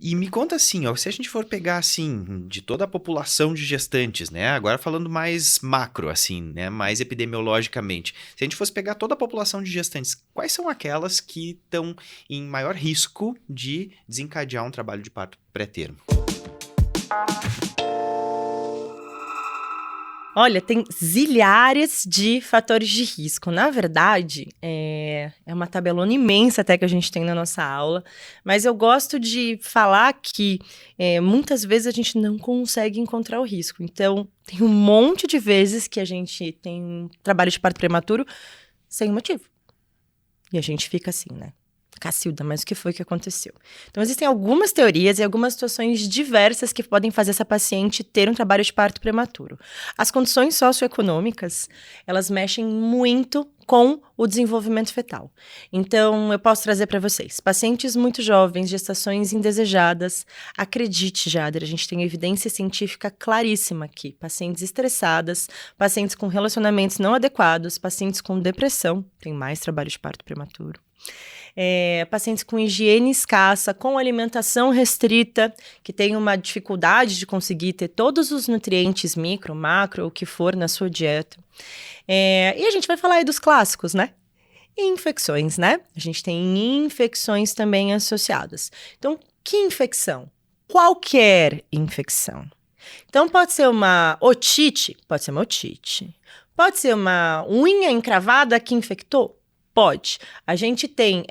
E me conta assim, ó, se a gente for pegar assim, de toda a população de gestantes, né? Agora falando mais macro, assim, né? Mais epidemiologicamente. Se a gente fosse pegar toda a população de gestantes, quais são aquelas que estão em maior risco de desencadear um trabalho de parto pré-termo? Olha, tem zilhares de fatores de risco. Na verdade, é uma tabelona imensa até que a gente tem na nossa aula, mas eu gosto de falar que muitas vezes a gente não consegue encontrar o risco. Então, tem um monte de vezes que a gente tem um trabalho de parto prematuro sem motivo. E a gente fica assim, né? Cacilda, mas o que foi que aconteceu? Então, existem algumas teorias e algumas situações diversas que podem fazer essa paciente ter um trabalho de parto prematuro. As condições socioeconômicas, elas mexem muito com o desenvolvimento fetal. Então, eu posso trazer para vocês, pacientes muito jovens, gestações indesejadas, acredite, Jader, a gente tem evidência científica claríssima aqui. Pacientes estressadas, pacientes com relacionamentos não adequados, pacientes com depressão, tem mais trabalho de parto prematuro. Pacientes com higiene escassa, com alimentação restrita, que tem uma dificuldade de conseguir ter todos os nutrientes micro, macro, o que for na sua dieta. E a gente vai falar aí dos clássicos, né? Infecções, né? A gente tem infecções também associadas. Então, que infecção? Qualquer infecção. Então, pode ser uma otite? Pode ser uma otite. Pode ser uma unha encravada que infectou? Pode. A gente tem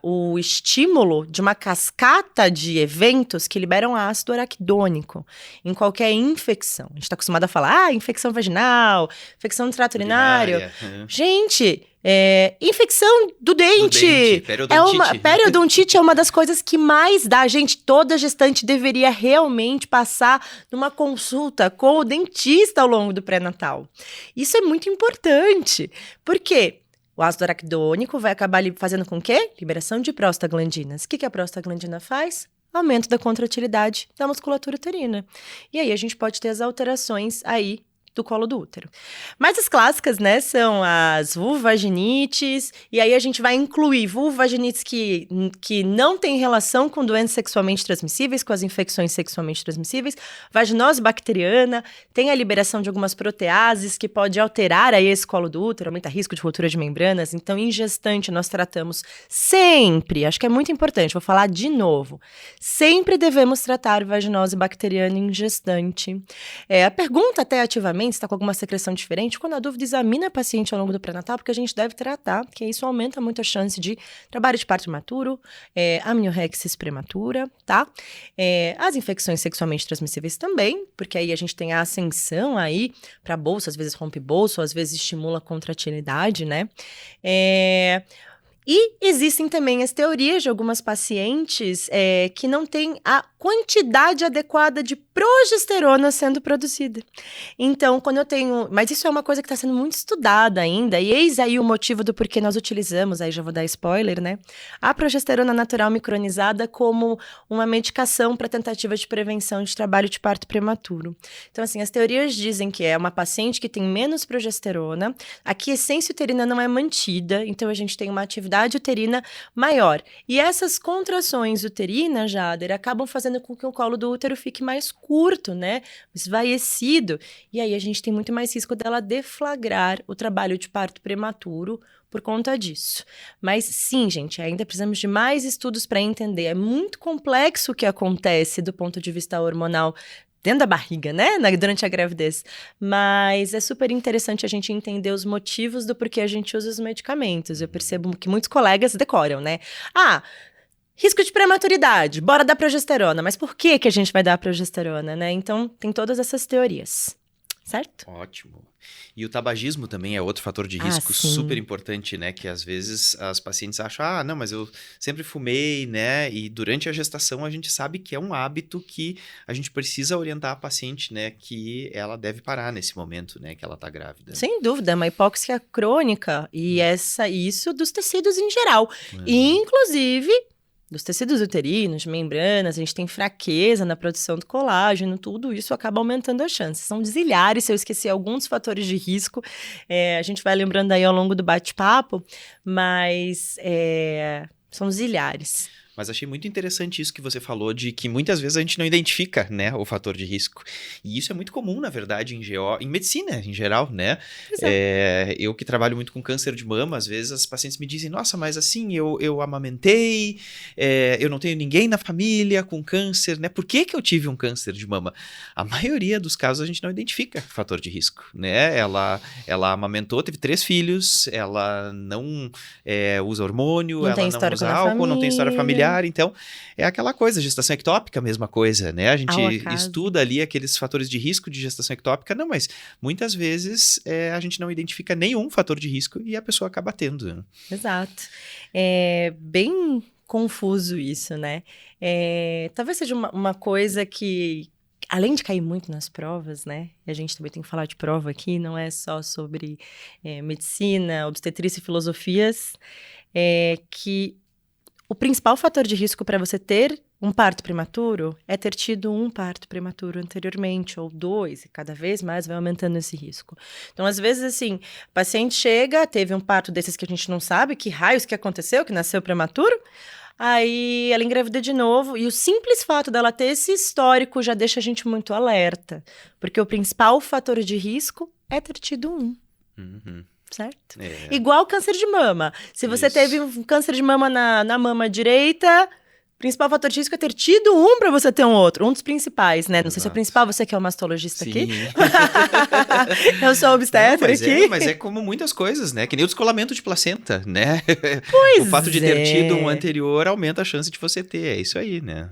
o estímulo de uma cascata de eventos que liberam ácido araquidônico em qualquer infecção. A gente está acostumado a falar, infecção vaginal, infecção do trato urinário. Gente, infecção do dente. Periodontite. Periodontite é uma das coisas que mais dá. Gente, toda gestante deveria realmente passar numa consulta com o dentista ao longo do pré-natal. Isso é muito importante. Por quê? O ácido araquidônico vai acabar fazendo com que? Liberação de prostaglandinas. O que a prostaglandina faz? Aumento da contratilidade da musculatura uterina. E aí a gente pode ter as alterações aí do colo do útero. Mas as clássicas, né, são as vulvaginites, e aí a gente vai incluir vulvaginites que não tem relação com doenças sexualmente transmissíveis, com as infecções sexualmente transmissíveis, vaginose bacteriana, tem a liberação de algumas proteases que pode alterar aí esse colo do útero, aumenta risco de ruptura de membranas. Então, em gestante, nós tratamos sempre, acho que é muito importante, vou falar de novo, sempre devemos tratar vaginose bacteriana em gestante. A pergunta até ativamente, se está com alguma secreção diferente, quando a dúvida, examina a paciente ao longo do pré-natal, porque a gente deve tratar, porque isso aumenta muito a chance de trabalho de parto prematuro, amniorexis prematura, tá? As infecções sexualmente transmissíveis também, porque aí a gente tem a ascensão aí para bolsa, às vezes rompe bolsa, às vezes estimula a contratilidade, né? E existem também as teorias de algumas pacientes que não têm a quantidade adequada de progesterona sendo produzida. Então, quando eu tenho... Mas isso é uma coisa que está sendo muito estudada ainda, e eis aí o motivo do porquê nós utilizamos, aí já vou dar spoiler, né? A progesterona natural micronizada como uma medicação para tentativa de prevenção de trabalho de parto prematuro. Então, assim, as teorias dizem que é uma paciente que tem menos progesterona, a quiescência uterina não é mantida, então a gente tem uma atividade uterina maior. E essas contrações uterinas, Jader, acabam fazendo com que o colo do útero fique mais curto, né? Esvaecido. E aí a gente tem muito mais risco dela deflagrar o trabalho de parto prematuro por conta disso. Mas sim, gente, ainda precisamos de mais estudos para entender. É muito complexo o que acontece do ponto de vista hormonal dentro da barriga, né? Durante a gravidez. Mas é super interessante a gente entender os motivos do porquê a gente usa os medicamentos. Eu percebo que muitos colegas decoram, né? Risco de prematuridade, bora dar progesterona. Mas por que a gente vai dar progesterona, né? Então, tem todas essas teorias, certo? Ótimo. E o tabagismo também é outro fator de risco super importante, né? Que às vezes as pacientes acham, não, mas eu sempre fumei, né? E durante a gestação a gente sabe que é um hábito que a gente precisa orientar a paciente, né? Que ela deve parar nesse momento, né? Que ela tá grávida. Sem dúvida, é uma hipóxia crônica. E isso dos tecidos em geral. Inclusive dos tecidos uterinos, membranas, a gente tem fraqueza na produção do colágeno, tudo isso acaba aumentando as chances. São zilhares, se eu esqueci alguns fatores de risco, a gente vai lembrando aí ao longo do bate-papo, mas são zilhares. Mas achei muito interessante isso que você falou, de que muitas vezes a gente não identifica, né, o fator de risco. E isso é muito comum, na verdade, em medicina, em geral, né? Eu que trabalho muito com câncer de mama, às vezes as pacientes me dizem, nossa, mas assim, eu amamentei, eu não tenho ninguém na família com câncer, né? Por que eu tive um câncer de mama? A maioria dos casos a gente não identifica fator de risco, né? Ela amamentou, teve 3 filhos, ela não usa hormônio, não ela não usa álcool, não tem história familiar. Então, é aquela coisa, gestação ectópica, mesma coisa, né? A gente estuda ali aqueles fatores de risco de gestação ectópica, não, mas muitas vezes a gente não identifica nenhum fator de risco e a pessoa acaba tendo. Né? Exato. É bem confuso isso, né? Talvez seja uma coisa que, além de cair muito nas provas, né? E a gente também tem que falar de prova aqui, não é só sobre medicina, obstetrícia e filosofias, que o principal fator de risco para você ter um parto prematuro é ter tido um parto prematuro anteriormente, ou 2, e cada vez mais vai aumentando esse risco. Então, às vezes, assim, o paciente chega, teve um parto desses que a gente não sabe, que raios que aconteceu, que nasceu prematuro, aí ela engravida de novo, e o simples fato dela ter esse histórico já deixa a gente muito alerta, porque o principal fator de risco é ter tido um. Uhum. Certo? Igual câncer de mama. Se você teve um câncer de mama na mama direita, o principal fator de risco é ter tido um para você ter um outro. Um dos principais, né? Não sei se é o principal, você que é o mastologista aqui. Eu sou obstetra aqui. Mas é como muitas coisas, né? Que nem o descolamento de placenta, né? Pois o fato de ter tido um anterior aumenta a chance de você ter. É isso aí, né?